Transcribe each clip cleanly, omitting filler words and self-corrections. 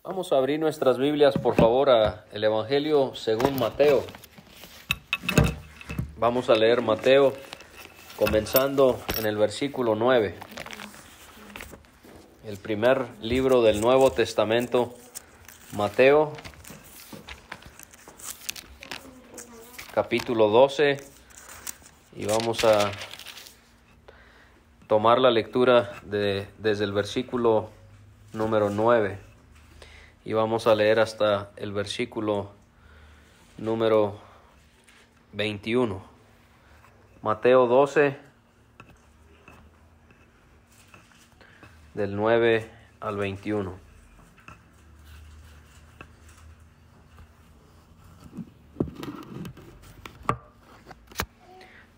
Vamos a abrir nuestras Biblias, por favor, a el Evangelio según Mateo. Vamos a leer Mateo, comenzando en el versículo 9. El primer libro del Nuevo Testamento, Mateo, capítulo 12. Y vamos a tomar la lectura desde el versículo número 9. Y vamos a leer hasta el versículo número 21. Mateo 12, del 9 al 21.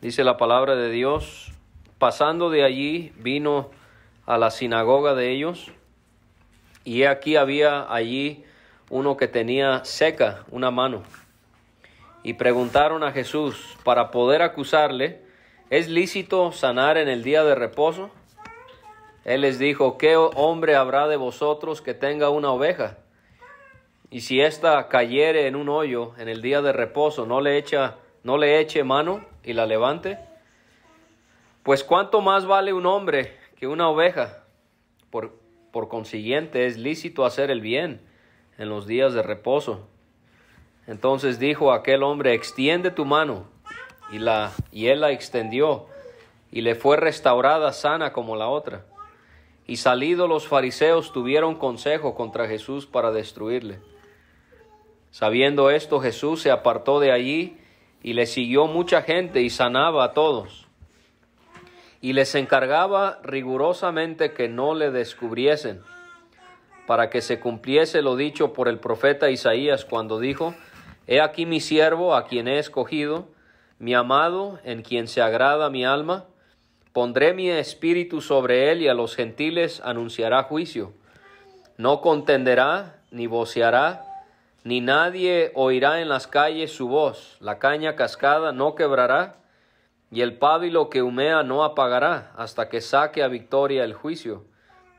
Dice la palabra de Dios: pasando de allí, vino a la sinagoga de ellos, y he aquí había allí uno que tenía seca una mano. Y preguntaron a Jesús para poder acusarle: ¿es lícito sanar en el día de reposo? Él les dijo: ¿qué hombre habrá de vosotros que tenga una oveja, y si ésta cayere en un hoyo en el día de reposo, no le eche mano y la levante? Pues cuánto más vale un hombre que una oveja. Por consiguiente, es lícito hacer el bien en los días de reposo. Entonces dijo aquel hombre: extiende tu mano. Y él la extendió, y le fue restaurada sana como la otra. Y salidos los fariseos tuvieron consejo contra Jesús para destruirle. Sabiendo esto, Jesús se apartó de allí, y le siguió mucha gente, y sanaba a todos. Y les encargaba rigurosamente que no le descubriesen, para que se cumpliese lo dicho por el profeta Isaías, cuando dijo: he aquí mi siervo, a quien he escogido, mi amado, en quien se agrada mi alma. Pondré mi espíritu sobre él, y a los gentiles anunciará juicio. No contenderá, ni voceará, ni nadie oirá en las calles su voz. La caña cascada no quebrará, y el pábilo que humea no apagará, hasta que saque a victoria el juicio,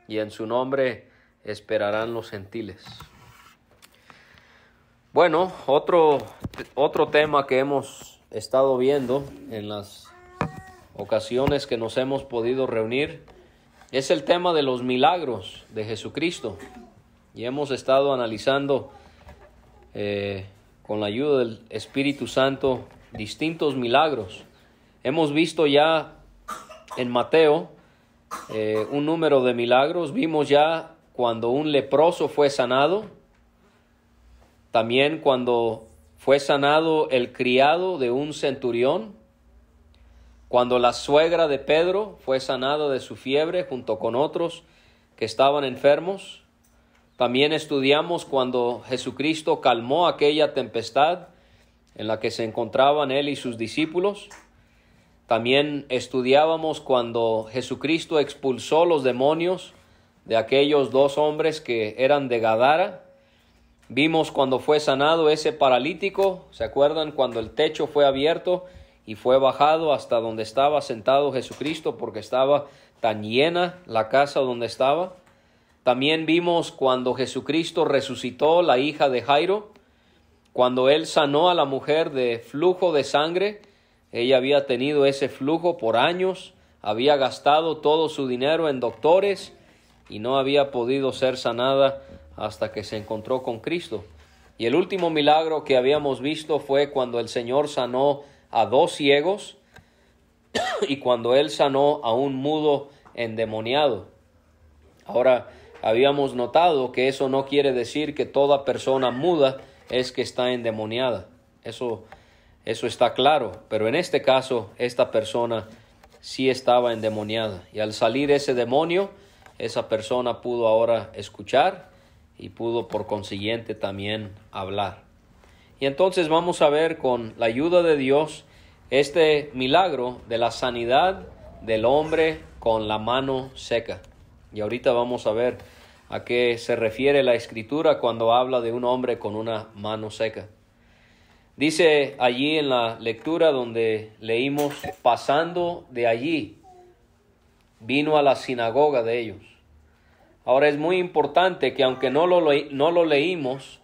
y en su nombre esperarán los gentiles. Bueno, otro tema que hemos estado viendo en las ocasiones que nos hemos podido reunir es el tema de los milagros de Jesucristo. Y hemos estado analizando con la ayuda del Espíritu Santo distintos milagros. Hemos visto ya en Mateo un número de milagros. Vimos ya cuando un leproso fue sanado. También cuando fue sanado el criado de un centurión. Cuando la suegra de Pedro fue sanada de su fiebre junto con otros que estaban enfermos. También estudiamos cuando Jesucristo calmó aquella tempestad en la que se encontraban él y sus discípulos. También estudiábamos cuando Jesucristo expulsó los demonios de aquellos dos hombres que eran de Gadara. Vimos cuando fue sanado ese paralítico. ¿Se acuerdan? Cuando el techo fue abierto y fue bajado hasta donde estaba sentado Jesucristo, porque estaba tan llena la casa donde estaba. También vimos cuando Jesucristo resucitó la hija de Jairo, cuando él sanó a la mujer de flujo de sangre. Ella había tenido ese flujo por años, había gastado todo su dinero en doctores y no había podido ser sanada hasta que se encontró con Cristo. Y el último milagro que habíamos visto fue cuando el Señor sanó a dos ciegos y cuando él sanó a un mudo endemoniado. Ahora, habíamos notado que eso no quiere decir que toda persona muda es que está endemoniada. Eso está claro, pero en este caso, esta persona sí estaba endemoniada. Y al salir ese demonio, esa persona pudo ahora escuchar y pudo por consiguiente también hablar. Y entonces vamos a ver con la ayuda de Dios este milagro de la sanidad del hombre con la mano seca. Y ahorita vamos a ver a qué se refiere la Escritura cuando habla de un hombre con una mano seca. Dice allí en la lectura donde leímos: pasando de allí, vino a la sinagoga de ellos. Ahora es muy importante que aunque no lo leímos,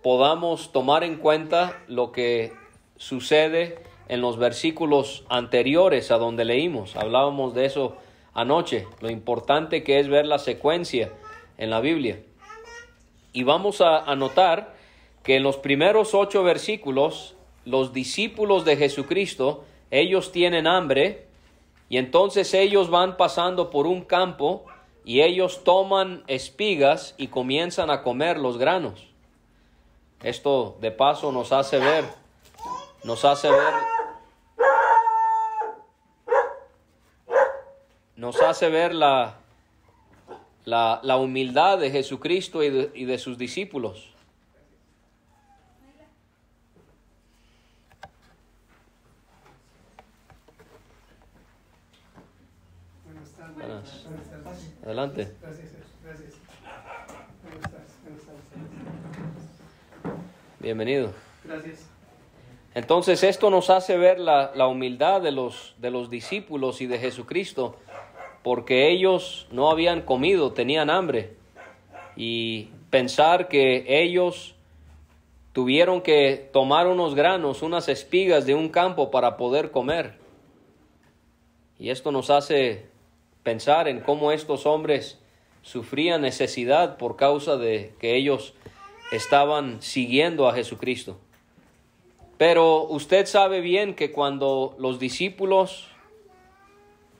podamos tomar en cuenta lo que sucede en los versículos anteriores a donde leímos. Hablábamos de eso anoche, lo importante que es ver la secuencia en la Biblia. Y vamos a notar que en los primeros 8 versículos, los discípulos de Jesucristo, ellos tienen hambre, y entonces ellos van pasando por un campo y ellos toman espigas y comienzan a comer los granos. Esto de paso nos hace ver la humildad de Jesucristo y de sus discípulos. Buenas. Adelante. Gracias. Bienvenido. Gracias. Entonces esto nos hace ver la humildad de los discípulos y de Jesucristo, porque ellos no habían comido, tenían hambre, y pensar que ellos tuvieron que tomar unos granos, unas espigas de un campo para poder comer. Y esto nos hace pensar en cómo estos hombres sufrían necesidad por causa de que ellos estaban siguiendo a Jesucristo. Pero usted sabe bien que cuando los discípulos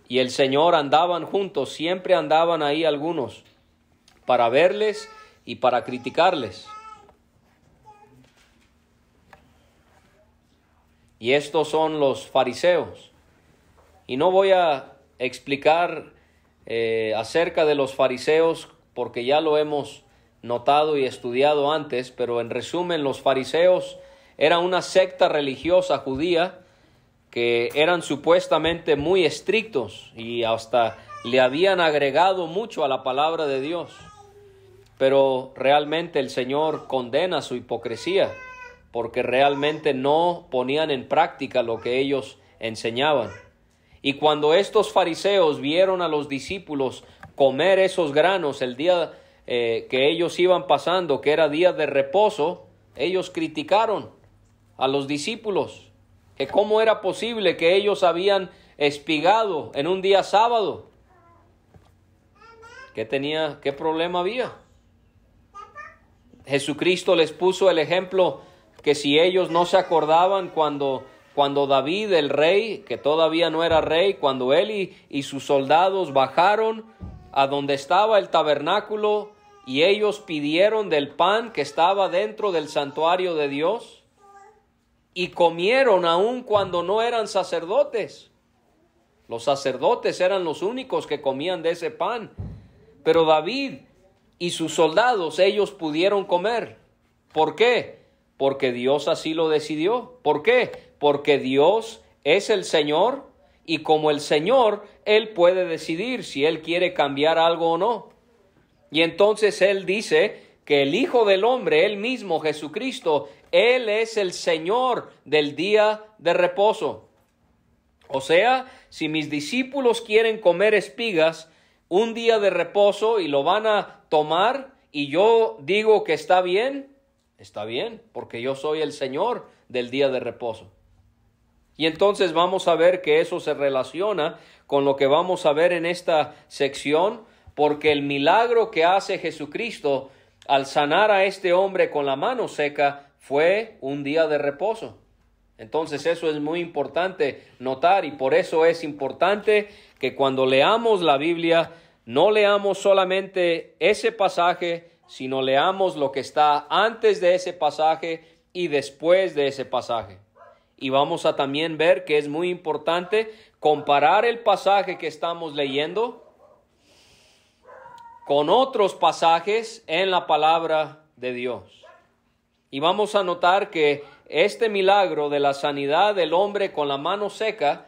y el Señor andaban juntos, siempre andaban ahí algunos para verles y para criticarles. Y estos son los fariseos. Y no voy a explicar acerca de los fariseos porque ya lo hemos notado y estudiado antes, pero en resumen, los fariseos eran una secta religiosa judía que eran supuestamente muy estrictos y hasta le habían agregado mucho a la palabra de Dios. Pero realmente el Señor condena su hipocresía porque realmente no ponían en práctica lo que ellos enseñaban. Y cuando estos fariseos vieron a los discípulos comer esos granos el día que ellos iban pasando, que era día de reposo, ellos criticaron a los discípulos, que cómo era posible que ellos habían espigado en un día sábado. ¿Qué problema había? Jesucristo les puso el ejemplo que si ellos no se acordaban cuando David, el rey, que todavía no era rey, cuando él y sus soldados bajaron a donde estaba el tabernáculo y ellos pidieron del pan que estaba dentro del santuario de Dios y comieron aun cuando no eran sacerdotes. Los sacerdotes eran los únicos que comían de ese pan, pero David y sus soldados, ellos pudieron comer. ¿Por qué? Porque Dios así lo decidió. ¿Por qué? Porque Dios es el Señor y como el Señor, Él puede decidir si Él quiere cambiar algo o no. Y entonces Él dice que el Hijo del Hombre, Él mismo, Jesucristo, Él es el Señor del día de reposo. O sea, si mis discípulos quieren comer espigas un día de reposo y lo van a tomar y yo digo que está bien, porque yo soy el Señor del día de reposo. Y entonces vamos a ver que eso se relaciona con lo que vamos a ver en esta sección, porque el milagro que hace Jesucristo al sanar a este hombre con la mano seca fue un día de reposo. Entonces eso es muy importante notar y por eso es importante que cuando leamos la Biblia no leamos solamente ese pasaje, sino leamos lo que está antes de ese pasaje y después de ese pasaje. Y vamos a también ver que es muy importante comparar el pasaje que estamos leyendo con otros pasajes en la palabra de Dios. Y vamos a notar que este milagro de la sanidad del hombre con la mano seca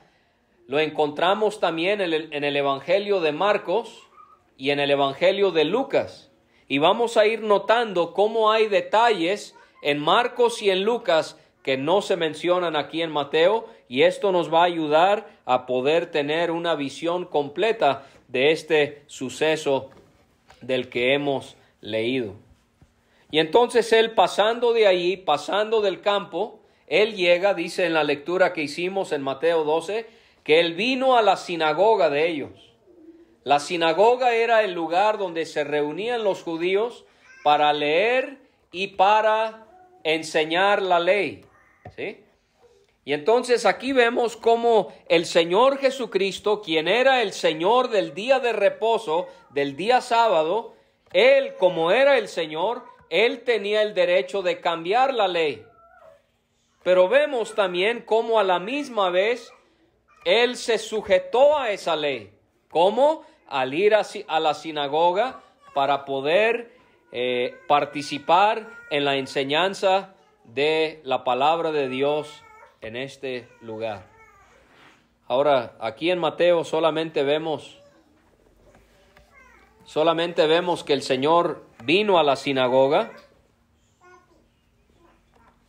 lo encontramos también en el Evangelio de Marcos y en el Evangelio de Lucas. Y vamos a ir notando cómo hay detalles en Marcos y en Lucas que no se mencionan aquí en Mateo, y esto nos va a ayudar a poder tener una visión completa de este suceso del que hemos leído. Y entonces él, pasando de allí, pasando del campo, él llega, dice en la lectura que hicimos en Mateo 12, que él vino a la sinagoga de ellos. La sinagoga era el lugar donde se reunían los judíos para leer y para enseñar la ley, ¿sí? Y entonces aquí vemos cómo el Señor Jesucristo, quien era el Señor del día de reposo, del día sábado, Él, como era el Señor, Él tenía el derecho de cambiar la ley. Pero vemos también cómo a la misma vez Él se sujetó a esa ley. ¿Cómo? Al ir a la sinagoga para poder participar en la enseñanza de la palabra de Dios en este lugar. Ahora, aquí en Mateo solamente vemos que el Señor vino a la sinagoga.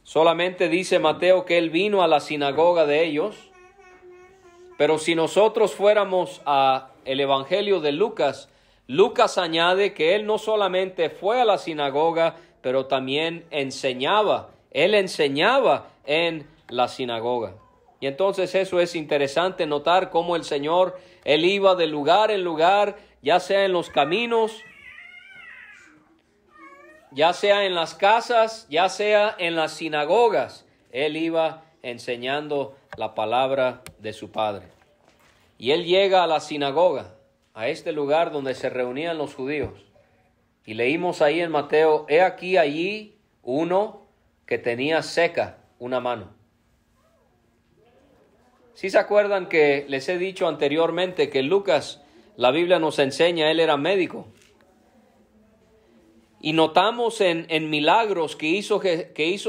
Solamente dice Mateo que Él vino a la sinagoga de ellos. Pero si nosotros fuéramos a el Evangelio de Lucas, Lucas añade que Él no solamente fue a la sinagoga, pero también enseñaba. Él enseñaba en la sinagoga. Y entonces eso es interesante notar cómo el Señor, Él iba de lugar en lugar, ya sea en los caminos, ya sea en las casas, ya sea en las sinagogas. Él iba enseñando la palabra de su Padre. Y Él llega a la sinagoga, a este lugar donde se reunían los judíos. Y leímos ahí en Mateo, he aquí allí uno que tenía seca una mano. ¿Sí se acuerdan que les he dicho anteriormente que Lucas, la Biblia nos enseña, él era médico? Y notamos en milagros que hizo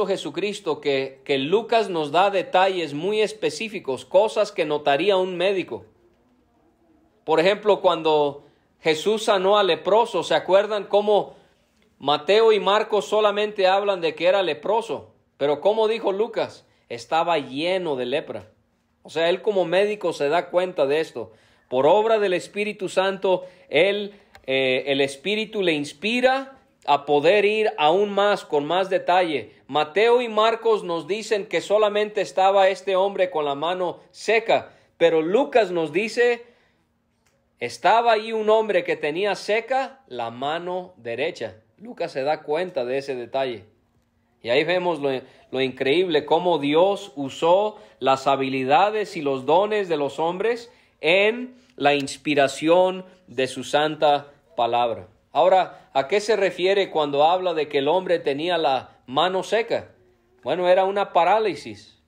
Jesucristo que Lucas nos da detalles muy específicos, cosas que notaría un médico. Por ejemplo, cuando Jesús sanó al leproso, ¿se acuerdan cómo Mateo y Marcos solamente hablan de que era leproso? Pero como dijo Lucas, estaba lleno de lepra. O sea, él como médico se da cuenta de esto. Por obra del Espíritu Santo, el Espíritu le inspira a poder ir aún más, con más detalle. Mateo y Marcos nos dicen que solamente estaba este hombre con la mano seca, pero Lucas nos dice, estaba ahí un hombre que tenía seca la mano derecha. Lucas se da cuenta de ese detalle. Y ahí vemos lo increíble, cómo Dios usó las habilidades y los dones de los hombres en la inspiración de su santa palabra. Ahora, ¿a qué se refiere cuando habla de que el hombre tenía la mano seca? Bueno, era una parálisis.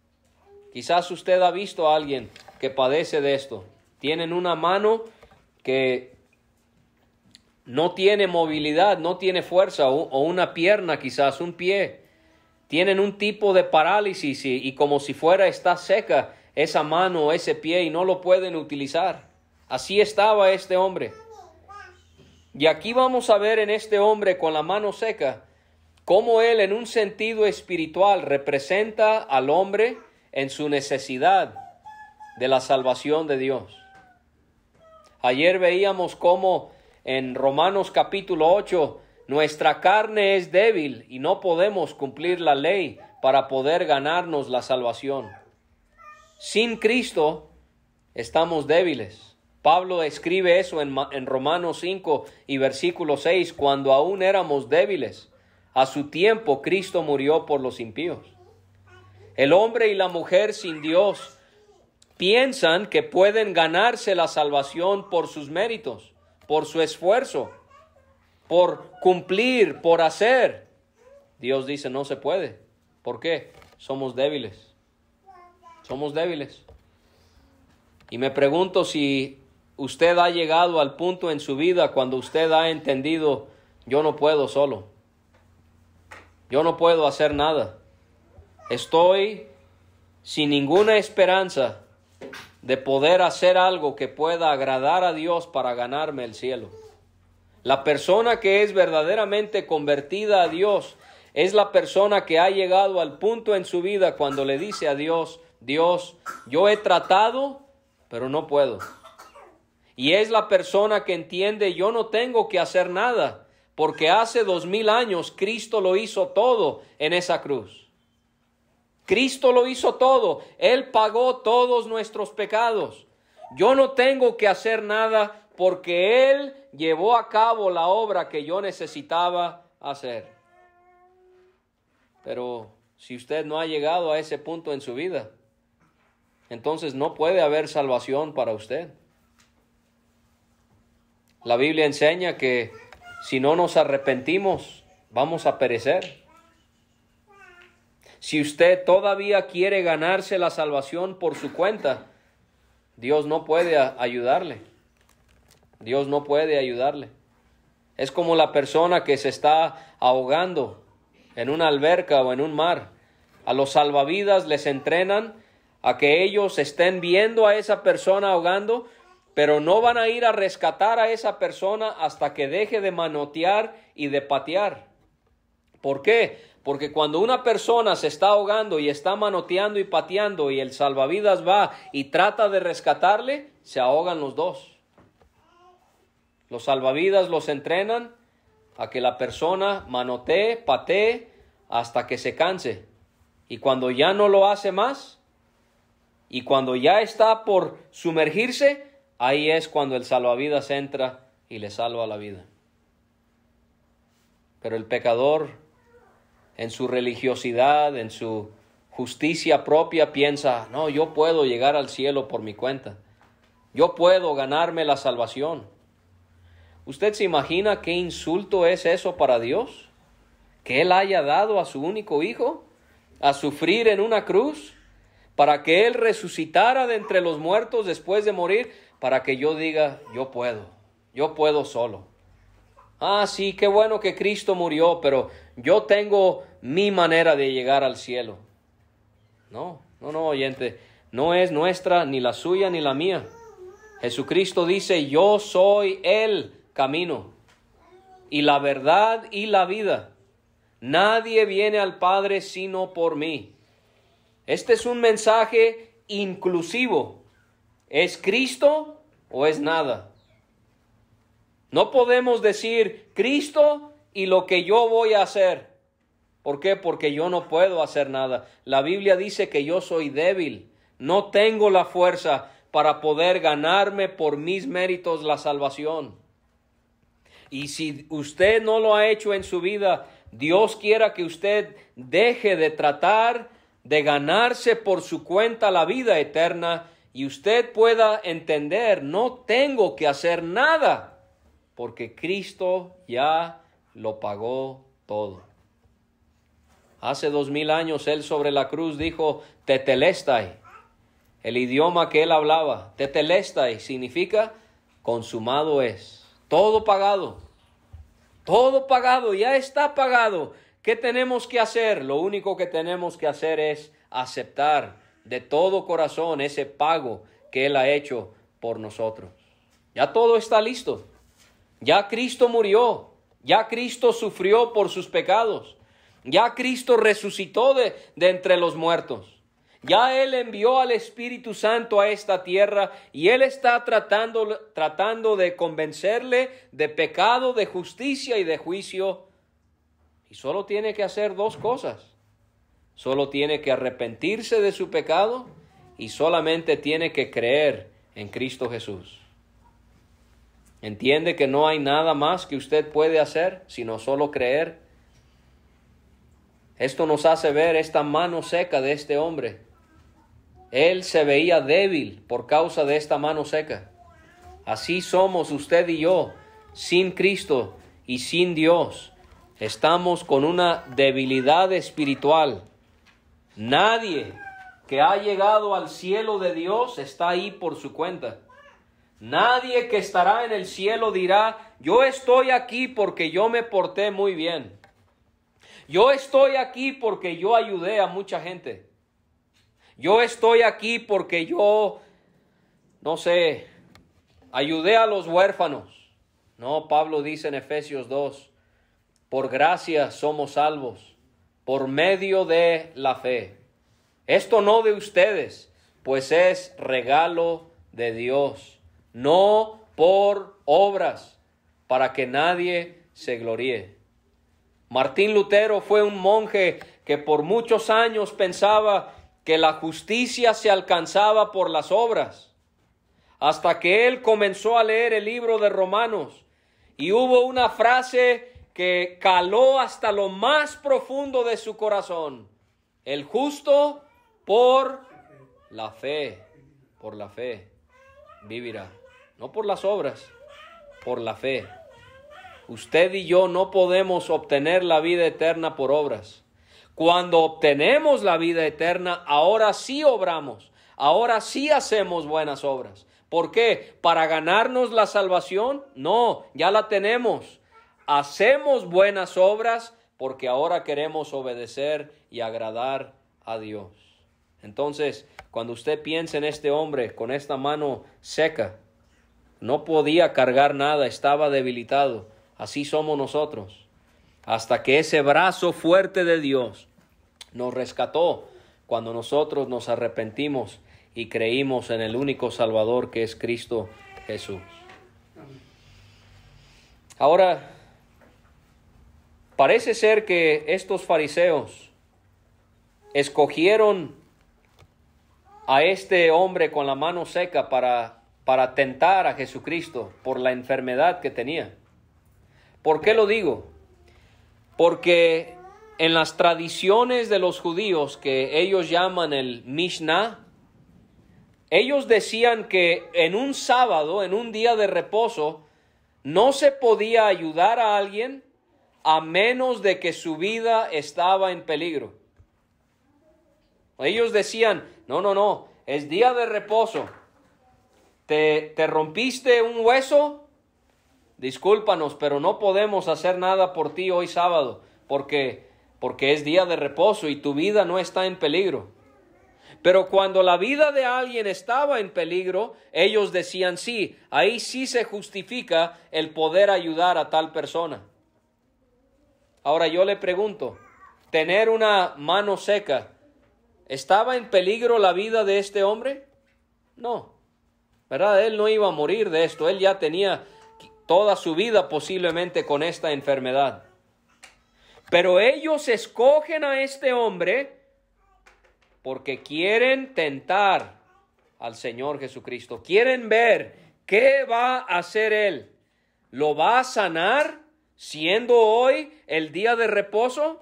Quizás usted ha visto a alguien que padece de esto. Tienen una mano que no tiene movilidad, no tiene fuerza, o una pierna quizás, un pie. Tienen un tipo de parálisis y como si fuera está seca esa mano o ese pie y no lo pueden utilizar. Así estaba este hombre. Y aquí vamos a ver en este hombre con la mano seca cómo él en un sentido espiritual representa al hombre en su necesidad de la salvación de Dios. Ayer veíamos cómo en Romanos capítulo 8 nuestra carne es débil y no podemos cumplir la ley para poder ganarnos la salvación. Sin Cristo estamos débiles. Pablo escribe eso en Romanos 5 y versículo 6, cuando aún éramos débiles, a su tiempo Cristo murió por los impíos. El hombre y la mujer sin Dios piensan que pueden ganarse la salvación por sus méritos, por su esfuerzo, por cumplir, por hacer. Dios dice no se puede. ¿Por qué? Somos débiles. Somos débiles. Y me pregunto si usted ha llegado al punto en su vida cuando usted ha entendido, yo no puedo solo. Yo no puedo hacer nada. Estoy sin ninguna esperanza de poder hacer algo que pueda agradar a Dios para ganarme el cielo. La persona que es verdaderamente convertida a Dios es la persona que ha llegado al punto en su vida cuando le dice a Dios, Dios, yo he tratado, pero no puedo. Y es la persona que entiende, yo no tengo que hacer nada, porque hace 2000 años Cristo lo hizo todo en esa cruz. Cristo lo hizo todo. Él pagó todos nuestros pecados. Yo no tengo que hacer nada porque Él llevó a cabo la obra que yo necesitaba hacer. Pero si usted no ha llegado a ese punto en su vida, entonces no puede haber salvación para usted. La Biblia enseña que si no nos arrepentimos, vamos a perecer. Si usted todavía quiere ganarse la salvación por su cuenta, Dios no puede ayudarle. Dios no puede ayudarle. Es como la persona que se está ahogando en una alberca o en un mar. A los salvavidas les entrenan a que ellos estén viendo a esa persona ahogando, pero no van a ir a rescatar a esa persona hasta que deje de manotear y de patear. ¿Por qué? Porque cuando una persona se está ahogando y está manoteando y pateando y el salvavidas va y trata de rescatarle, se ahogan los dos. Los salvavidas los entrenan a que la persona manotee, patee hasta que se canse. Y cuando ya no lo hace más, y cuando ya está por sumergirse, ahí es cuando el salvavidas entra y le salva la vida. Pero el pecador, en su religiosidad, en su justicia propia, piensa, no, yo puedo llegar al cielo por mi cuenta. Yo puedo ganarme la salvación. ¿Usted se imagina qué insulto es eso para Dios? ¿Que Él haya dado a su único hijo a sufrir en una cruz para que Él resucitara de entre los muertos después de morir, para que yo diga, yo puedo solo? Ah, sí, qué bueno que Cristo murió, pero yo tengo mi manera de llegar al cielo. No, oyente, no es nuestra, ni la suya, ni la mía. Jesucristo dice, yo soy el camino, y la verdad, y la vida. Nadie viene al Padre sino por mí. Este es un mensaje inclusivo. ¿Es Cristo o es nada? No podemos decir Cristo y lo que yo voy a hacer. ¿Por qué? Porque yo no puedo hacer nada. La Biblia dice que yo soy débil. No tengo la fuerza para poder ganarme por mis méritos la salvación. Y si usted no lo ha hecho en su vida, Dios quiera que usted deje de tratar de ganarse por su cuenta la vida eterna y usted pueda entender, no tengo que hacer nada, porque Cristo ya lo pagó todo. Hace 2000 años Él sobre la cruz dijo, tetelestai. El idioma que Él hablaba, tetelestai, significa consumado es. Todo pagado, ya está pagado. ¿Qué tenemos que hacer? Lo único que tenemos que hacer es aceptar de todo corazón ese pago que Él ha hecho por nosotros. Ya todo está listo. Ya Cristo murió. Ya Cristo sufrió por sus pecados. Ya Cristo resucitó de entre los muertos. Ya Él envió al Espíritu Santo a esta tierra y Él está tratando de convencerle de pecado, de justicia y de juicio. Y solo tiene que hacer dos cosas. Solo tiene que arrepentirse de su pecado y solamente tiene que creer en Cristo Jesús. ¿Entiende que no hay nada más que usted puede hacer sino solo creer? Esto nos hace ver esta mano seca de este hombre. Él se veía débil por causa de esta mano seca. Así somos usted y yo, sin Cristo y sin Dios. Estamos con una debilidad espiritual. Nadie que ha llegado al cielo de Dios está ahí por su cuenta. Nadie que estará en el cielo dirá, yo estoy aquí porque yo me porté muy bien. Yo estoy aquí porque yo ayudé a mucha gente. Yo estoy aquí porque yo, ayudé a los huérfanos. No, Pablo dice en Efesios 2, por gracia somos salvos, por medio de la fe. Esto no de ustedes, pues es regalo de Dios, no por obras, para que nadie se gloríe. Martín Lutero fue un monje que por muchos años pensaba que la justicia se alcanzaba por las obras, hasta que él comenzó a leer el libro de Romanos y hubo una frase que caló hasta lo más profundo de su corazón: el justo por la fe vivirá. No por las obras, por la fe. Usted y yo no podemos obtener la vida eterna por obras. Cuando obtenemos la vida eterna, ahora sí obramos, ahora sí hacemos buenas obras. ¿Por qué? ¿Para ganarnos la salvación? No, ya la tenemos. Hacemos buenas obras porque ahora queremos obedecer y agradar a Dios. Entonces, cuando usted piensa en este hombre con esta mano seca, no podía cargar nada, estaba debilitado. Así somos nosotros. Hasta que ese brazo fuerte de Dios nos rescató cuando nosotros nos arrepentimos y creímos en el único Salvador que es Cristo Jesús. Ahora, parece ser que estos fariseos escogieron a este hombre con la mano seca para tentar a Jesucristo por la enfermedad que tenía. ¿Por qué lo digo? Porque en las tradiciones de los judíos, que ellos llaman el Mishnah, ellos decían que en un sábado, en un día de reposo, no se podía ayudar a alguien a menos de que su vida estaba en peligro. Ellos decían, no, es día de reposo. ¿Te rompiste un hueso? Discúlpanos, pero no podemos hacer nada por ti hoy sábado, porque es día de reposo y tu vida no está en peligro. Pero cuando la vida de alguien estaba en peligro, ellos decían sí, ahí sí se justifica el poder ayudar a tal persona. Ahora yo le pregunto, ¿tener una mano seca, estaba en peligro la vida de este hombre? No, ¿verdad? Él no iba a morir de esto, él ya tenía toda su vida posiblemente con esta enfermedad. Pero ellos escogen a este hombre porque quieren tentar al Señor Jesucristo. Quieren ver qué va a hacer Él. ¿Lo va a sanar siendo hoy el día de reposo?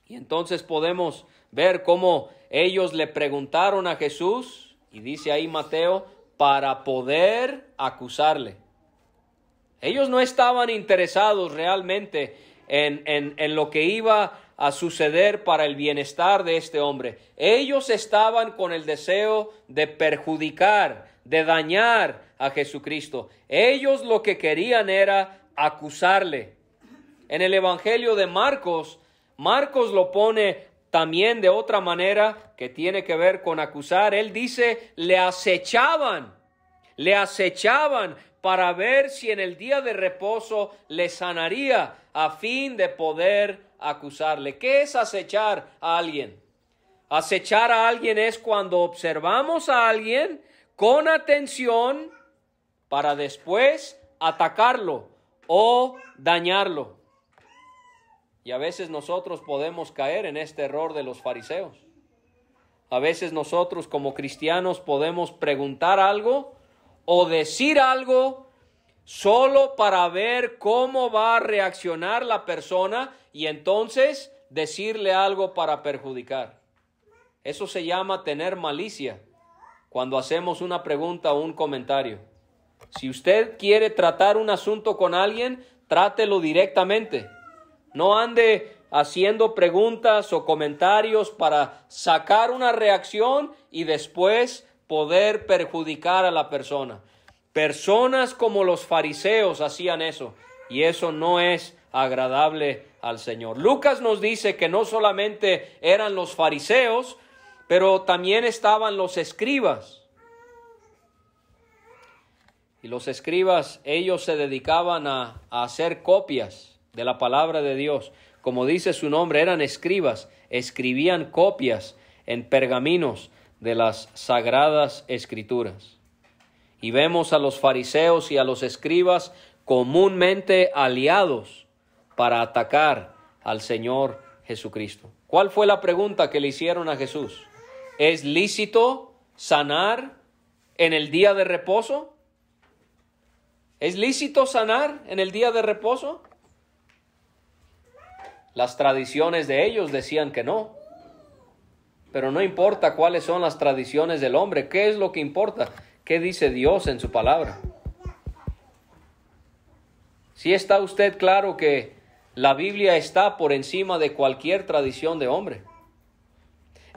Y entonces podemos ver cómo ellos le preguntaron a Jesús, y dice ahí Mateo, para poder acusarle. Ellos no estaban interesados realmente en lo que iba a suceder para el bienestar de este hombre. Ellos estaban con el deseo de perjudicar, de dañar a Jesucristo. Ellos lo que querían era acusarle. En el Evangelio de Marcos lo pone también de otra manera que tiene que ver con acusar. Él dice, le acechaban para ver si en el día de reposo le sanaría a fin de poder acusarle. ¿Qué es acechar a alguien? Acechar a alguien es cuando observamos a alguien con atención para después atacarlo o dañarlo. Y a veces nosotros podemos caer en este error de los fariseos. A veces nosotros como cristianos podemos preguntar algo o decir algo solo para ver cómo va a reaccionar la persona y entonces decirle algo para perjudicar. Eso se llama tener malicia cuando hacemos una pregunta o un comentario. Si usted quiere tratar un asunto con alguien, trátelo directamente. No ande haciendo preguntas o comentarios para sacar una reacción y después poder perjudicar a la persona. Personas como los fariseos hacían eso y eso no es agradable al Señor. Lucas nos dice que no solamente eran los fariseos, pero también estaban los escribas. Y los escribas, ellos se dedicaban a hacer copias de la palabra de Dios. Como dice su nombre, eran escribas, escribían copias en pergaminos de las sagradas escrituras. Y vemos a los fariseos y a los escribas comúnmente aliados para atacar al Señor Jesucristo. ¿Cuál fue la pregunta que le hicieron a Jesús? ¿Es lícito sanar en el día de reposo? ¿Es lícito sanar en el día de reposo? Las tradiciones de ellos decían que no. Pero no importa cuáles son las tradiciones del hombre. ¿Qué es lo que importa? ¿Qué dice Dios en su palabra? ¿Sí está usted claro que la Biblia está por encima de cualquier tradición de hombre?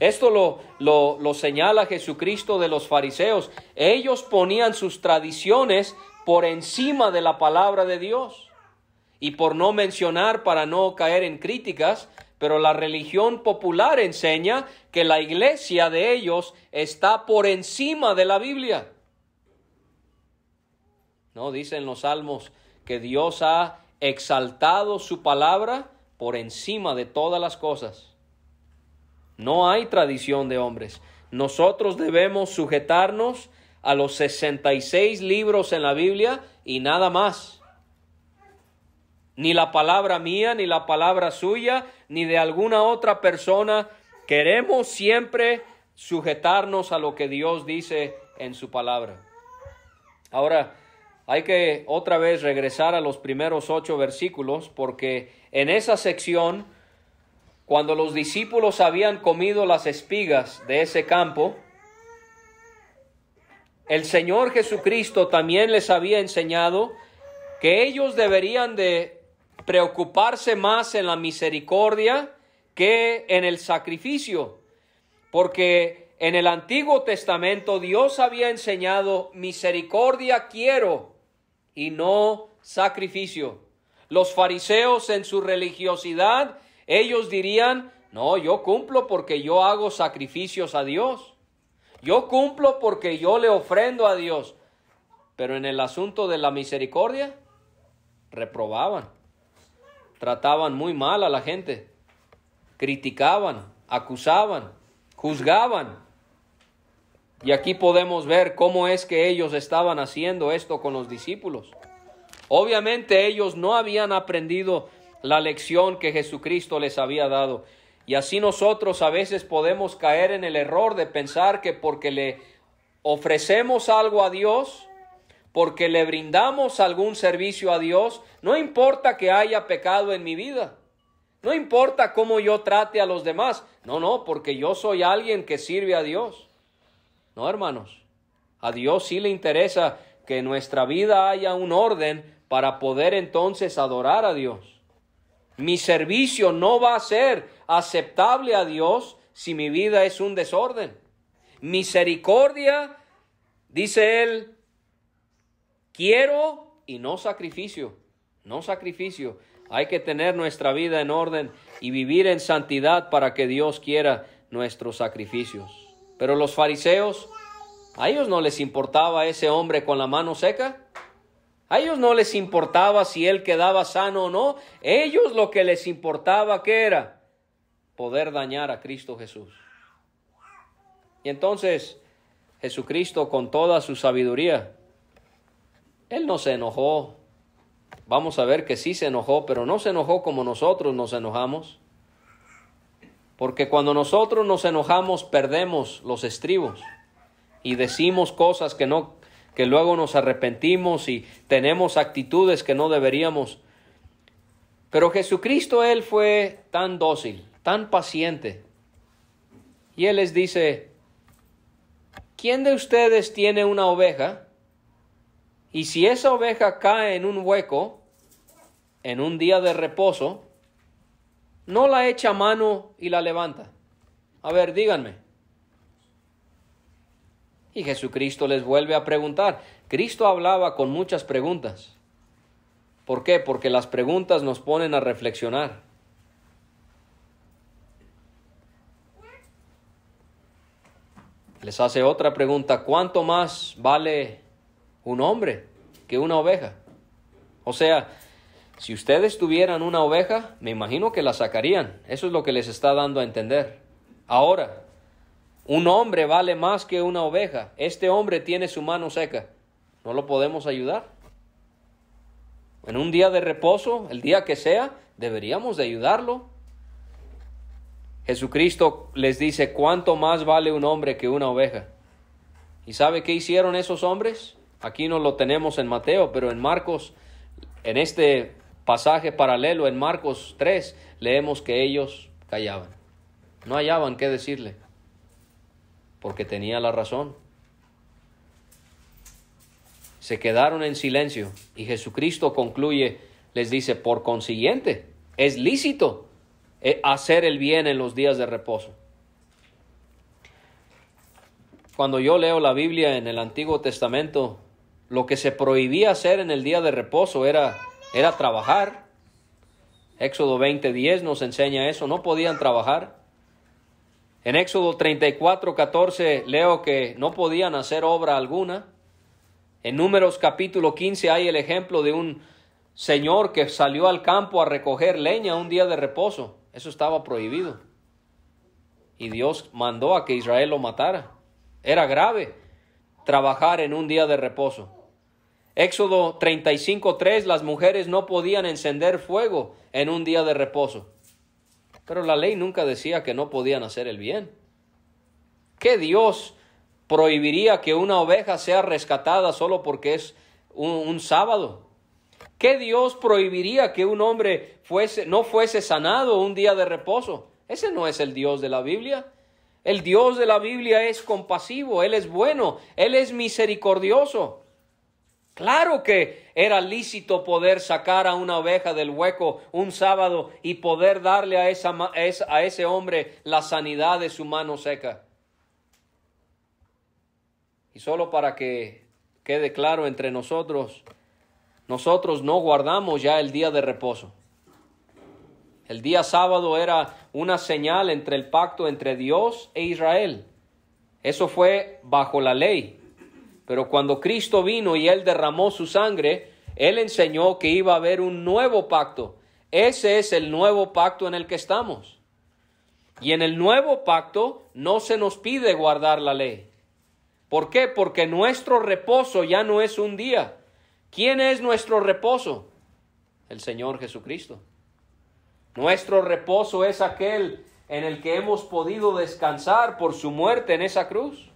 Esto lo señala Jesucristo de los fariseos. Ellos ponían sus tradiciones por encima de la palabra de Dios. Y por no mencionar, para no caer en críticas, pero la religión popular enseña que la iglesia de ellos está por encima de la Biblia. No, dicen los salmos que Dios ha exaltado su palabra por encima de todas las cosas. No hay tradición de hombres. Nosotros debemos sujetarnos a los 66 libros en la Biblia y nada más. Ni la palabra mía, ni la palabra suya, ni de alguna otra persona. Queremos siempre sujetarnos a lo que Dios dice en su palabra. Ahora, hay que otra vez regresar a los primeros 8 versículos, porque en esa sección, cuando los discípulos habían comido las espigas de ese campo, el Señor Jesucristo también les había enseñado que ellos deberían de preocuparse más en la misericordia que en el sacrificio, porque en el Antiguo Testamento Dios había enseñado misericordia quiero y no sacrificio. Los fariseos en su religiosidad, ellos dirían, no, yo cumplo porque yo hago sacrificios a Dios. Yo cumplo porque yo le ofrendo a Dios. Pero en el asunto de la misericordia, reprobaban. Trataban muy mal a la gente. Criticaban, acusaban, juzgaban. Y aquí podemos ver cómo es que ellos estaban haciendo esto con los discípulos. Obviamente ellos no habían aprendido la lección que Jesucristo les había dado. Y así nosotros a veces podemos caer en el error de pensar que porque le ofrecemos algo a Dios, porque le brindamos algún servicio a Dios, no importa que haya pecado en mi vida. No importa cómo yo trate a los demás. No, porque yo soy alguien que sirve a Dios. No, hermanos. A Dios sí le interesa que en nuestra vida haya un orden para poder entonces adorar a Dios. Mi servicio no va a ser aceptable a Dios si mi vida es un desorden. Misericordia, dice él, quiero y no sacrificio. No sacrificio. Hay que tener nuestra vida en orden y vivir en santidad para que Dios quiera nuestros sacrificios. Pero los fariseos, ¿a ellos no les importaba ese hombre con la mano seca? ¿A ellos no les importaba si él quedaba sano o no? Ellos lo que les importaba, ¿qué era? Poder dañar a Cristo Jesús. Y entonces, Jesucristo con toda su sabiduría, Él no se enojó. Vamos a ver que sí se enojó, pero no se enojó como nosotros nos enojamos. Porque cuando nosotros nos enojamos, perdemos los estribos y decimos cosas que luego nos arrepentimos y tenemos actitudes que no deberíamos. Pero Jesucristo, Él fue tan dócil, tan paciente. Y Él les dice, ¿quién de ustedes tiene una oveja? Y si esa oveja cae en un hueco, en un día de reposo, no la echa mano y la levanta. A ver, díganme. Y Jesucristo les vuelve a preguntar. Cristo hablaba con muchas preguntas. ¿Por qué? Porque las preguntas nos ponen a reflexionar. Les hace otra pregunta. ¿Cuánto más vale un hombre que una oveja? O sea, si ustedes tuvieran una oveja, me imagino que la sacarían. Eso es lo que les está dando a entender. Ahora, un hombre vale más que una oveja. Este hombre tiene su mano seca. no lo podemos ayudar. En un día de reposo, el día que sea, deberíamos de ayudarlo. Jesucristo les dice, ¿cuánto más vale un hombre que una oveja? ¿Y sabe qué hicieron esos hombres? Aquí no lo tenemos en Mateo, pero en Marcos, en este pasaje paralelo, en Marcos 3, leemos que ellos callaban. No hallaban qué decirle, porque tenía la razón. Se quedaron en silencio y Jesucristo concluye, les dice, por consiguiente, es lícito hacer el bien en los días de reposo. Cuando yo leo la Biblia en el Antiguo Testamento, lo que se prohibía hacer en el día de reposo era trabajar. Éxodo 20:10 nos enseña eso, no podían trabajar. En Éxodo 34:14 leo que no podían hacer obra alguna. En Números capítulo 15 hay el ejemplo de un señor que salió al campo a recoger leña un día de reposo. Eso estaba prohibido. Y Dios mandó a que Israel lo matara. Era grave trabajar en un día de reposo. Éxodo 35:3, las mujeres no podían encender fuego en un día de reposo. Pero la ley nunca decía que no podían hacer el bien. ¿Qué Dios prohibiría que una oveja sea rescatada solo porque es un sábado? ¿Qué Dios prohibiría que un hombre no fuese sanado un día de reposo? Ese no es el Dios de la Biblia. El Dios de la Biblia es compasivo, Él es bueno, Él es misericordioso. Claro que era lícito poder sacar a una oveja del hueco un sábado y poder darle a ese hombre la sanidad de su mano seca. Y solo para que quede claro entre nosotros no guardamos ya el día de reposo. El día sábado era una señal entre el pacto entre Dios e Israel. Eso fue bajo la ley. Pero cuando Cristo vino y Él derramó su sangre, Él enseñó que iba a haber un nuevo pacto. Ese es el nuevo pacto en el que estamos. Y en el nuevo pacto no se nos pide guardar la ley. ¿Por qué? Porque nuestro reposo ya no es un día. ¿Quién es nuestro reposo? El Señor Jesucristo. Nuestro reposo es aquel en el que hemos podido descansar por su muerte en esa cruz.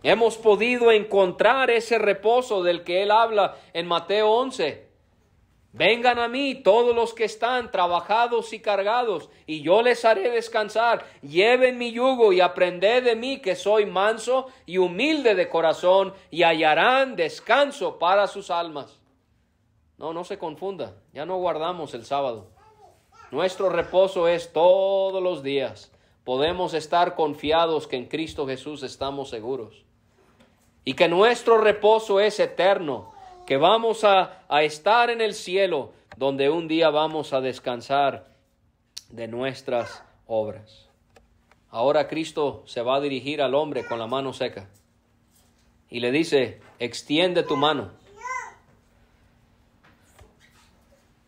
Hemos podido encontrar ese reposo del que Él habla en Mateo 11. Vengan a mí todos los que están trabajados y cargados, y yo les haré descansar. Lleven mi yugo y aprended de mí, que soy manso y humilde de corazón, y hallarán descanso para sus almas. No se confunda, ya no guardamos el sábado. Nuestro reposo es todos los días. Podemos estar confiados que en Cristo Jesús estamos seguros. Y que nuestro reposo es eterno, que vamos a estar en el cielo, donde un día vamos a descansar de nuestras obras. Ahora Cristo se va a dirigir al hombre con la mano seca y le dice, extiende tu mano.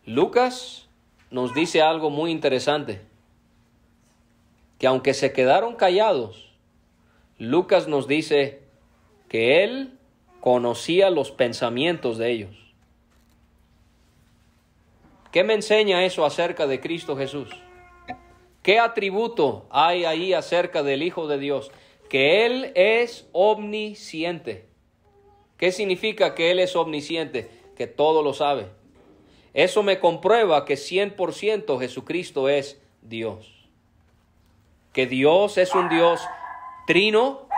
Lucas nos dice algo muy interesante, que aunque se quedaron callados, Lucas nos dice que Él conocía los pensamientos de ellos. ¿Qué me enseña eso acerca de Cristo Jesús? ¿Qué atributo hay ahí acerca del Hijo de Dios? Que Él es omnisciente. ¿Qué significa que Él es omnisciente? Que todo lo sabe. Eso me comprueba que 100% Jesucristo es Dios. Que Dios es un Dios trino,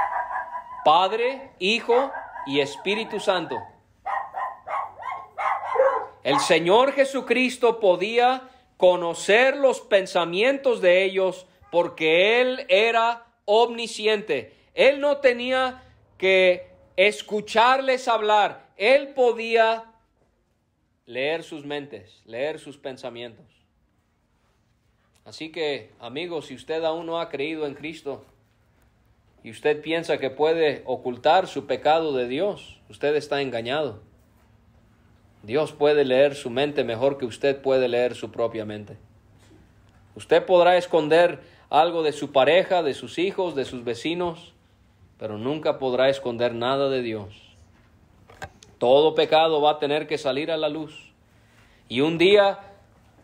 Padre, Hijo y Espíritu Santo. El Señor Jesucristo podía conocer los pensamientos de ellos porque Él era omnisciente. Él no tenía que escucharles hablar. Él podía leer sus mentes, leer sus pensamientos. Así que, amigos, si usted aún no ha creído en Cristo y usted piensa que puede ocultar su pecado de Dios, usted está engañado. Dios puede leer su mente mejor que usted puede leer su propia mente. Usted podrá esconder algo de su pareja, de sus hijos, de sus vecinos, pero nunca podrá esconder nada de Dios. Todo pecado va a tener que salir a la luz. Y un día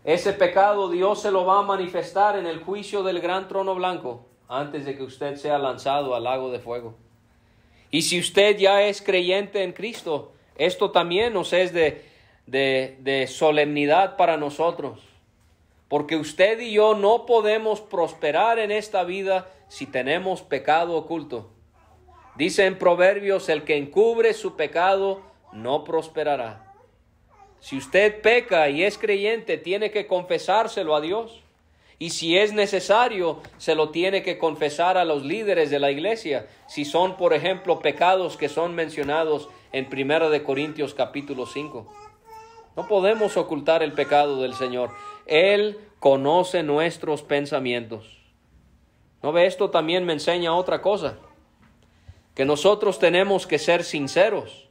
ese pecado Dios se lo va a manifestar en el juicio del gran trono blanco, antes de que usted sea lanzado al lago de fuego. Y si usted ya es creyente en Cristo, esto también nos es de solemnidad para nosotros. Porque usted y yo no podemos prosperar en esta vida si tenemos pecado oculto. Dice en Proverbios, el que encubre su pecado no prosperará. Si usted peca y es creyente, tiene que confesárselo a Dios. Y si es necesario, se lo tiene que confesar a los líderes de la iglesia. Si son, por ejemplo, pecados que son mencionados en 1 Corintios capítulo 5. No podemos ocultar el pecado del Señor. Él conoce nuestros pensamientos. ¿No ve? Esto también me enseña otra cosa. Que nosotros tenemos que ser sinceros.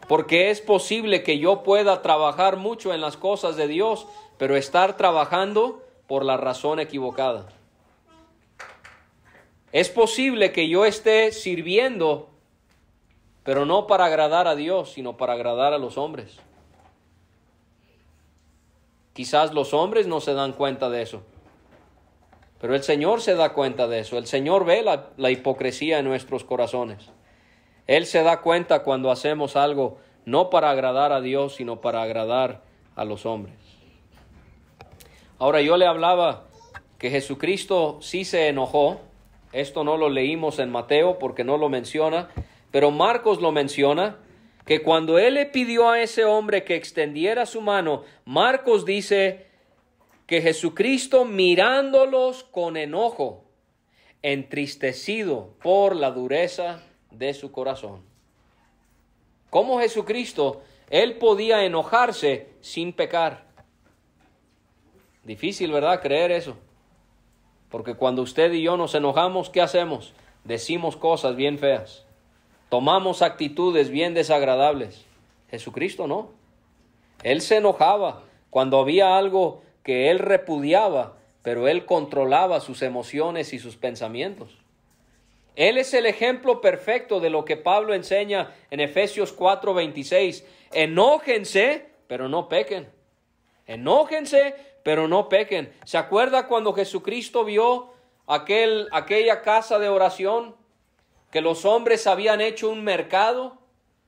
Porque es posible que yo pueda trabajar mucho en las cosas de Dios, pero estar trabajando por la razón equivocada. Es posible que yo esté sirviendo, pero no para agradar a Dios, sino para agradar a los hombres. Quizás los hombres no se dan cuenta de eso, pero el Señor se da cuenta de eso. El Señor ve la hipocresía en nuestros corazones. Él se da cuenta cuando hacemos algo no para agradar a Dios, sino para agradar a los hombres. Ahora, yo le hablaba que Jesucristo sí se enojó. Esto no lo leímos en Mateo porque no lo menciona, pero Marcos lo menciona, que cuando él le pidió a ese hombre que extendiera su mano, Marcos dice que Jesucristo, mirándolos con enojo, entristecido por la dureza de su corazón. ¿Cómo Jesucristo, él podía enojarse sin pecar? Difícil, ¿verdad?, creer eso. Porque cuando usted y yo nos enojamos, ¿qué hacemos? Decimos cosas bien feas. Tomamos actitudes bien desagradables. Jesucristo no. Él se enojaba cuando había algo que él repudiaba, pero él controlaba sus emociones y sus pensamientos. Él es el ejemplo perfecto de lo que Pablo enseña en Efesios 4:26. Enójense, pero no pequen. Enójense, pero no pequen. ¿Se acuerda cuando Jesucristo vio aquella casa de oración que los hombres habían hecho un mercado?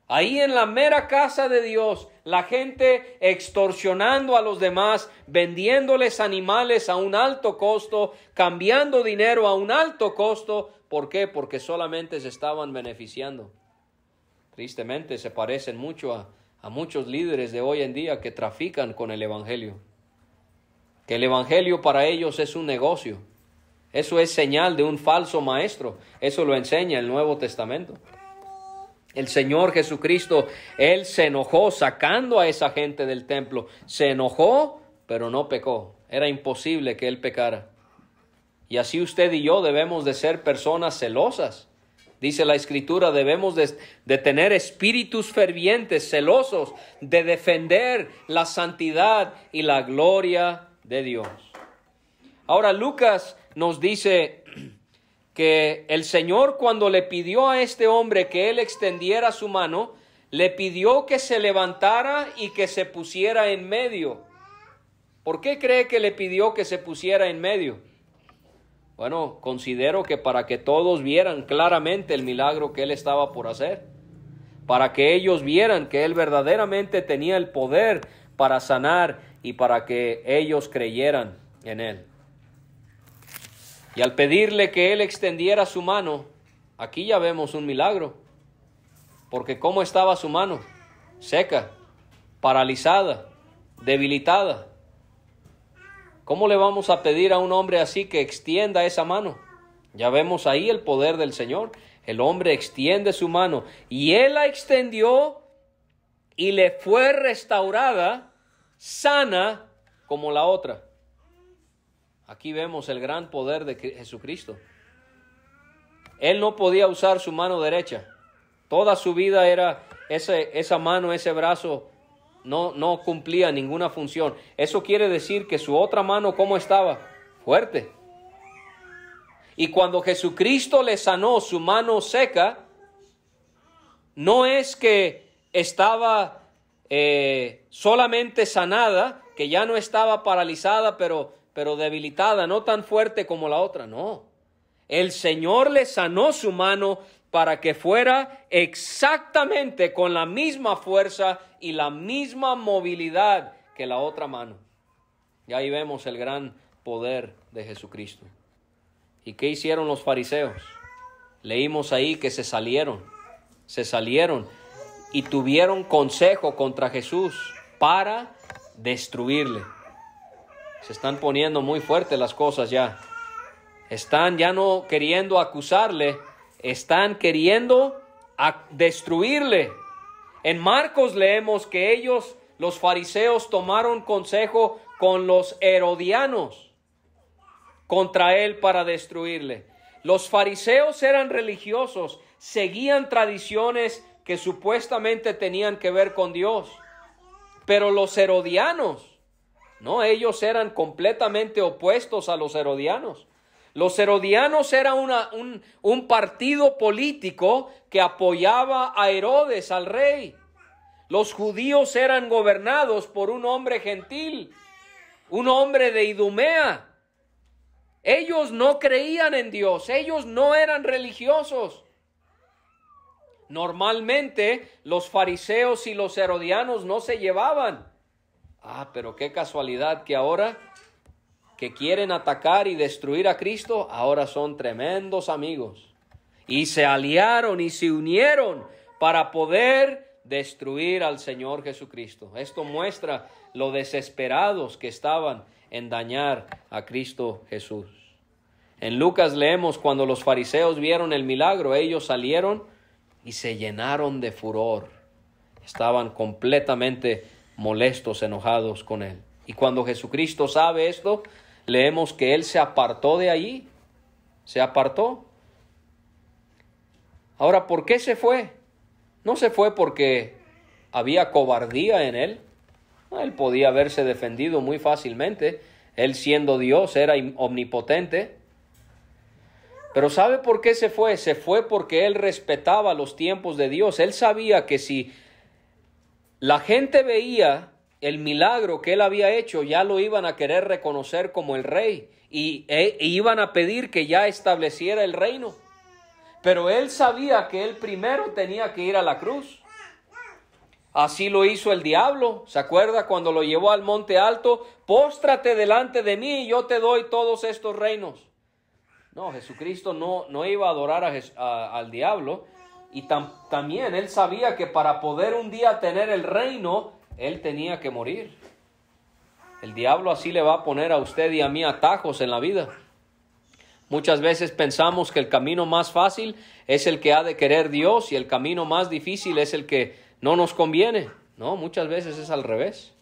Ahí en la mera casa de Dios, la gente extorsionando a los demás, vendiéndoles animales a un alto costo, cambiando dinero a un alto costo. ¿Por qué? Porque solamente se estaban beneficiando. Tristemente se parecen mucho a muchos líderes de hoy en día que trafican con el evangelio. Que el evangelio para ellos es un negocio. Eso es señal de un falso maestro. Eso lo enseña el Nuevo Testamento. El Señor Jesucristo, Él se enojó sacando a esa gente del templo. Se enojó, pero no pecó. Era imposible que Él pecara. Y así usted y yo debemos de ser personas celosas. Dice la Escritura, debemos de tener espíritus fervientes, celosos, de defender la santidad y la gloria de Dios. Ahora Lucas nos dice que el Señor, cuando le pidió a este hombre que él extendiera su mano, le pidió que se levantara y que se pusiera en medio. ¿Por qué cree que le pidió que se pusiera en medio? Bueno, considero que para que todos vieran claramente el milagro que él estaba por hacer, para que ellos vieran que él verdaderamente tenía el poder para sanar y para que ellos creyeran en él. Y al pedirle que él extendiera su mano, aquí ya vemos un milagro, porque ¿cómo estaba su mano? Seca, paralizada, debilitada. ¿Cómo le vamos a pedir a un hombre así que extienda esa mano? Ya vemos ahí el poder del Señor. El hombre extiende su mano y él la extendió y le fue restaurada, sana como la otra. Aquí vemos el gran poder de Jesucristo. Él no podía usar su mano derecha. Toda su vida era esa mano, ese brazo, no cumplía ninguna función. Eso quiere decir que su otra mano, ¿cómo estaba? Fuerte. Y cuando Jesucristo le sanó su mano seca, no es que estaba solamente sanada, que ya no estaba paralizada, pero debilitada, no tan fuerte como la otra. No, el Señor le sanó su mano para que fuera exactamente con la misma fuerza y la misma movilidad que la otra mano. Y ahí vemos el gran poder de Jesucristo. ¿Y qué hicieron los fariseos? Leímos ahí que se salieron y tuvieron consejo contra Jesús para destruirle. Se están poniendo muy fuertes las cosas ya. Están ya no queriendo acusarle, están queriendo destruirle. En Marcos leemos que ellos, los fariseos, tomaron consejo con los herodianos contra él para destruirle. Los fariseos eran religiosos, seguían tradiciones que supuestamente tenían que ver con Dios. Pero los herodianos, no, ellos eran completamente opuestos a los herodianos. Los herodianos eran un partido político que apoyaba a Herodes, al rey. Los judíos eran gobernados por un hombre gentil, un hombre de Idumea. Ellos no creían en Dios, ellos no eran religiosos. Normalmente los fariseos y los herodianos no se llevaban. Pero qué casualidad que ahora que quieren atacar y destruir a Cristo, ahora son tremendos amigos. Y se aliaron y se unieron para poder destruir al Señor Jesucristo. Esto muestra lo desesperados que estaban en dañar a Cristo Jesús. En Lucas leemos cuando los fariseos vieron el milagro, ellos salieron y se llenaron de furor. Estaban completamente molestos, enojados con él. Y cuando Jesucristo sabe esto, leemos que él se apartó de allí. Se apartó. Ahora, ¿por qué se fue? No se fue porque había cobardía en él. Él podía haberse defendido muy fácilmente. Él, siendo Dios, era omnipotente. Pero ¿sabe por qué se fue? Se fue porque él respetaba los tiempos de Dios. Él sabía que si la gente veía el milagro que él había hecho, ya lo iban a querer reconocer como el rey y iban a pedir que ya estableciera el reino. Pero él sabía que él primero tenía que ir a la cruz. Así lo hizo el diablo. ¿Se acuerda cuando lo llevó al monte alto? Póstrate delante de mí y yo te doy todos estos reinos. No, Jesucristo no iba a adorar al diablo. Y también él sabía que para poder un día tener el reino, él tenía que morir. El diablo así le va a poner a usted y a mí atajos en la vida. Muchas veces pensamos que el camino más fácil es el que ha de querer Dios y el camino más difícil es el que no nos conviene. No, muchas veces es al revés.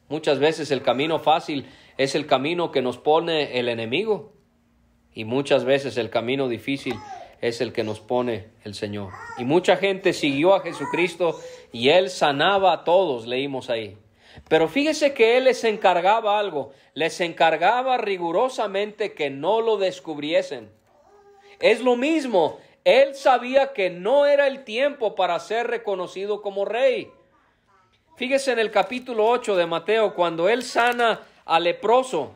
Muchas veces el camino fácil es el camino que nos pone el enemigo. Y muchas veces el camino difícil es el que nos pone el Señor. Y mucha gente siguió a Jesucristo y él sanaba a todos, leímos ahí. Pero fíjese que él les encargaba algo, les encargaba rigurosamente que no lo descubriesen. Es lo mismo, él sabía que no era el tiempo para ser reconocido como rey. Fíjese en el capítulo 8 de Mateo, cuando él sana al leproso.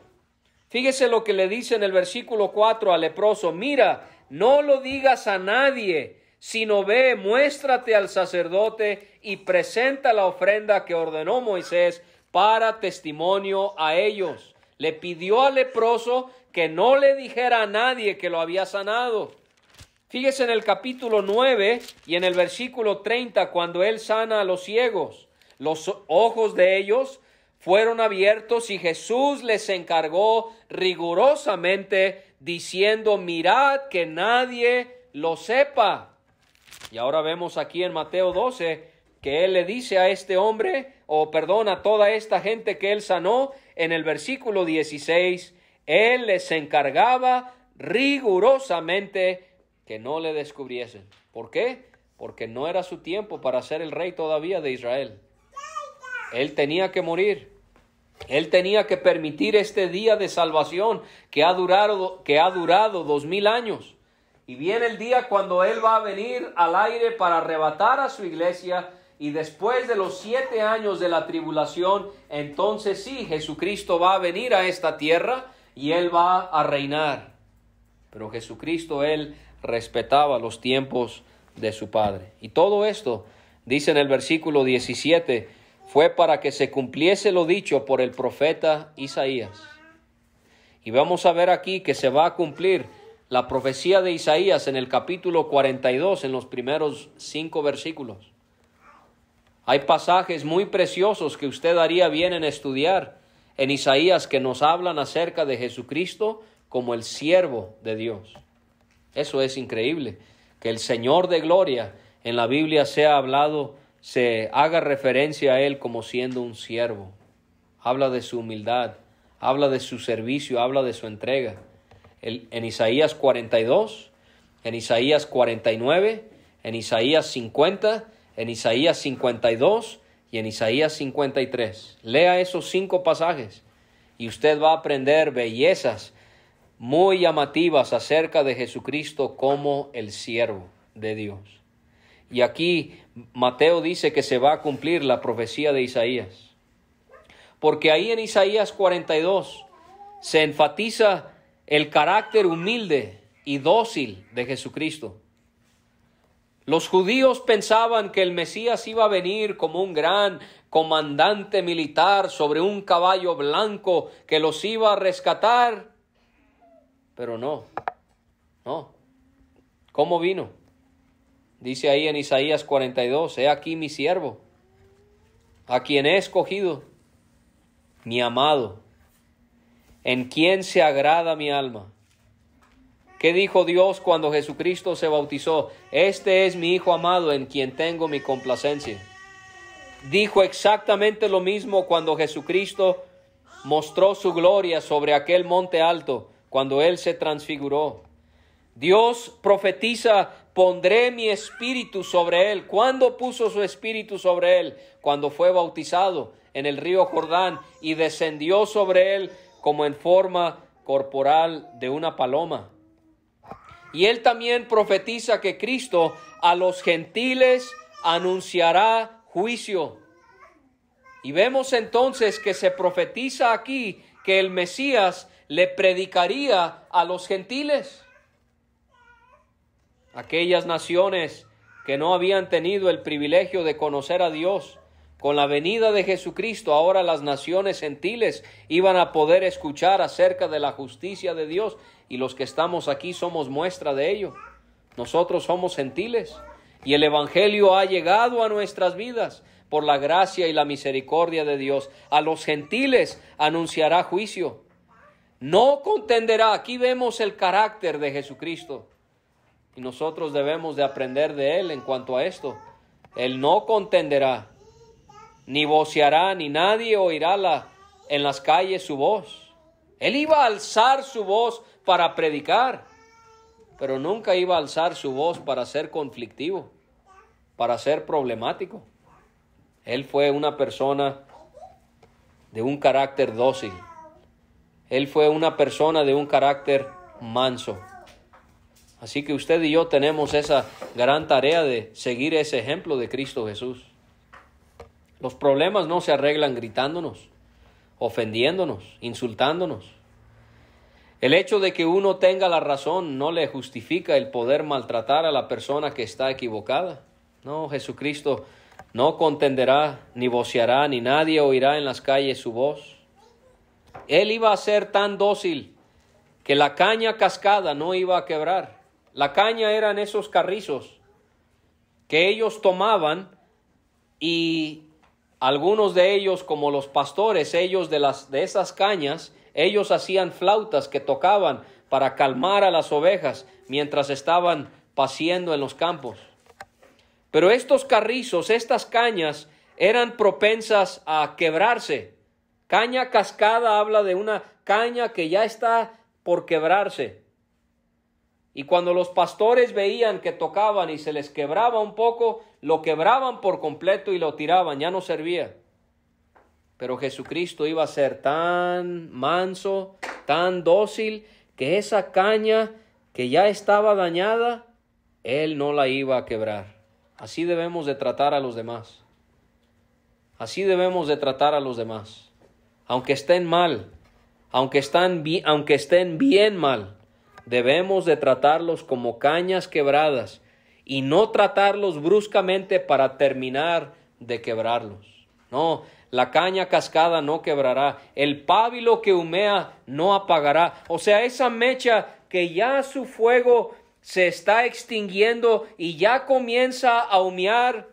Fíjese lo que le dice en el versículo 4 al leproso: mira, no lo digas a nadie, sino ve, muéstrate al sacerdote y presenta la ofrenda que ordenó Moisés para testimonio a ellos. Le pidió al leproso que no le dijera a nadie que lo había sanado. Fíjese en el capítulo 9 y en el versículo 30, cuando él sana a los ciegos. Los ojos de ellos fueron abiertos y Jesús les encargó rigurosamente diciendo: mirad que nadie lo sepa. Y ahora vemos aquí en Mateo 12 que él le dice a este hombre, a toda esta gente que él sanó, en el versículo 16, él les encargaba rigurosamente que no le descubriesen. ¿Por qué? Porque no era su tiempo para ser el rey todavía de Israel. Él tenía que morir. Él tenía que permitir este día de salvación que ha durado 2000 años. Y viene el día cuando él va a venir al aire para arrebatar a su iglesia y después de los 7 años de la tribulación, entonces sí, Jesucristo va a venir a esta tierra y Él va a reinar. Pero Jesucristo, Él respetaba los tiempos de su Padre. Y todo esto, dice en el versículo 17, fue para que se cumpliese lo dicho por el profeta Isaías. Y vamos a ver aquí que se va a cumplir la profecía de Isaías en el capítulo 42, en los primeros 5 versículos. Hay pasajes muy preciosos que usted haría bien en estudiar en Isaías que nos hablan acerca de Jesucristo como el siervo de Dios. Eso es increíble, que el Señor de gloria en la Biblia sea hablado, se haga referencia a Él como siendo un siervo. Habla de su humildad, habla de su servicio, habla de su entrega. En Isaías 42, en Isaías 49, en Isaías 50, en Isaías 52 y en Isaías 53. Lea esos 5 pasajes y usted va a aprender bellezas muy llamativas acerca de Jesucristo como el siervo de Dios. Y aquí Mateo dice que se va a cumplir la profecía de Isaías. Porque ahí en Isaías 42 se enfatiza el carácter humilde y dócil de Jesucristo. Los judíos pensaban que el Mesías iba a venir como un gran comandante militar sobre un caballo blanco que los iba a rescatar. Pero no. ¿Cómo vino? Dice ahí en Isaías 42, he aquí mi siervo, a quien he escogido, mi amado, en quien se agrada mi alma. ¿Qué dijo Dios cuando Jesucristo se bautizó? Este es mi Hijo amado en quien tengo mi complacencia. Dijo exactamente lo mismo cuando Jesucristo mostró su gloria sobre aquel monte alto, cuando Él se transfiguró. Dios profetiza, pondré mi espíritu sobre Él. ¿Cuándo puso su espíritu sobre Él? Cuando fue bautizado en el río Jordán y descendió sobre Él como en forma corporal de una paloma. Y Él también profetiza que Cristo a los gentiles anunciará juicio. Y vemos entonces que se profetiza aquí que el Mesías le predicaría a los gentiles. Aquellas naciones que no habían tenido el privilegio de conocer a Dios, con la venida de Jesucristo, ahora las naciones gentiles iban a poder escuchar acerca de la justicia de Dios, y los que estamos aquí somos muestra de ello. Nosotros somos gentiles y el evangelio ha llegado a nuestras vidas por la gracia y la misericordia de Dios. A los gentiles anunciará juicio. No contenderá. Aquí vemos el carácter de Jesucristo y nosotros debemos de aprender de Él en cuanto a esto. Él no contenderá, ni voceará, ni nadie oirá en las calles su voz. Él iba a alzar su voz para predicar, pero nunca iba a alzar su voz para ser conflictivo, para ser problemático. Él fue una persona de un carácter dócil. Él fue una persona de un carácter manso. Así que usted y yo tenemos esa gran tarea de seguir ese ejemplo de Cristo Jesús. Los problemas no se arreglan gritándonos, ofendiéndonos, insultándonos. El hecho de que uno tenga la razón no le justifica el poder maltratar a la persona que está equivocada. No, Jesucristo no contenderá, ni voceará, ni nadie oirá en las calles su voz. Él iba a ser tan dócil que la caña cascada no iba a quebrar. La caña eran esos carrizos que ellos tomaban y algunos de ellos, como los pastores, ellos de esas cañas, ellos hacían flautas que tocaban para calmar a las ovejas mientras estaban paciendo en los campos. Pero estos carrizos, estas cañas, eran propensas a quebrarse. Caña cascada habla de una caña que ya está por quebrarse. Y cuando los pastores veían que tocaban y se les quebraba un poco, lo quebraban por completo y lo tiraban, ya no servía. Pero Jesucristo iba a ser tan manso, tan dócil, que esa caña que ya estaba dañada, Él no la iba a quebrar. Así debemos de tratar a los demás. así debemos de tratar a los demás. Aunque estén mal, aunque estén bien mal, debemos de tratarlos como cañas quebradas y no tratarlos bruscamente para terminar de quebrarlos. No, la caña cascada no quebrará, el pábilo que humea no apagará. O sea, esa mecha que ya su fuego se está extinguiendo y ya comienza a humear,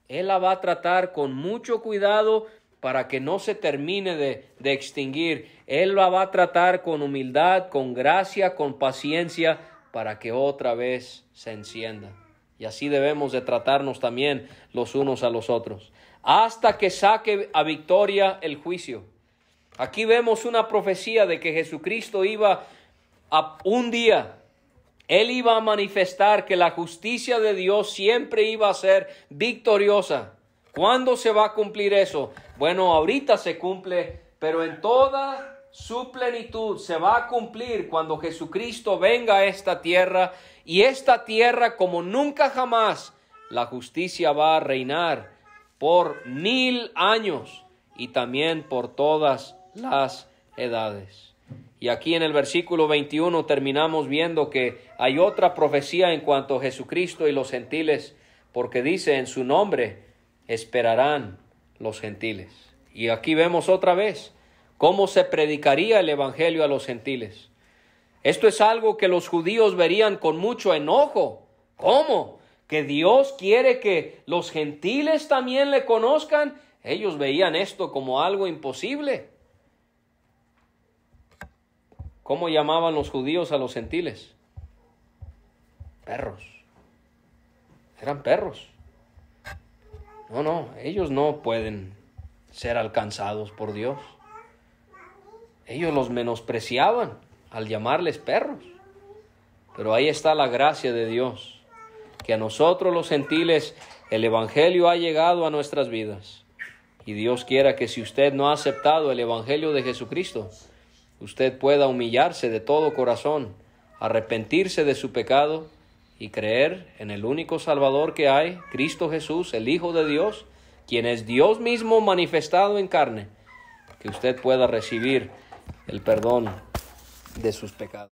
Él la va a tratar con mucho cuidado para que no se termine de extinguir. Él la va a tratar con humildad, con gracia, con paciencia, para que otra vez se encienda. Y así debemos de tratarnos también los unos a los otros, hasta que saque a victoria el juicio. Aquí vemos una profecía de que Jesucristo iba a un día, Él iba a manifestar que la justicia de Dios siempre iba a ser victoriosa. ¿Cuándo se va a cumplir eso? Bueno, ahorita se cumple, pero en toda su plenitud se va a cumplir cuando Jesucristo venga a esta tierra, y esta tierra, como nunca jamás, la justicia va a reinar por 1000 años y también por todas las edades. Y aquí en el versículo 21 terminamos viendo que hay otra profecía en cuanto a Jesucristo y los gentiles, porque dice: en su nombre esperarán los gentiles. Y aquí vemos otra vez cómo se predicaría el evangelio a los gentiles. Esto es algo que los judíos verían con mucho enojo. ¿Cómo? ¿Que Dios quiere que los gentiles también le conozcan? Ellos veían esto como algo imposible. ¿Cómo llamaban los judíos a los gentiles? Perros. Eran perros. No, ellos no pueden ser alcanzados por Dios. Ellos los menospreciaban al llamarles perros. Pero ahí está la gracia de Dios, que a nosotros los gentiles el evangelio ha llegado a nuestras vidas. Y Dios quiera que si usted no ha aceptado el evangelio de Jesucristo, usted pueda humillarse de todo corazón, arrepentirse de su pecado y creer en el único Salvador que hay, Cristo Jesús, el Hijo de Dios, quien es Dios mismo manifestado en carne, que usted pueda recibir el perdón de sus pecados.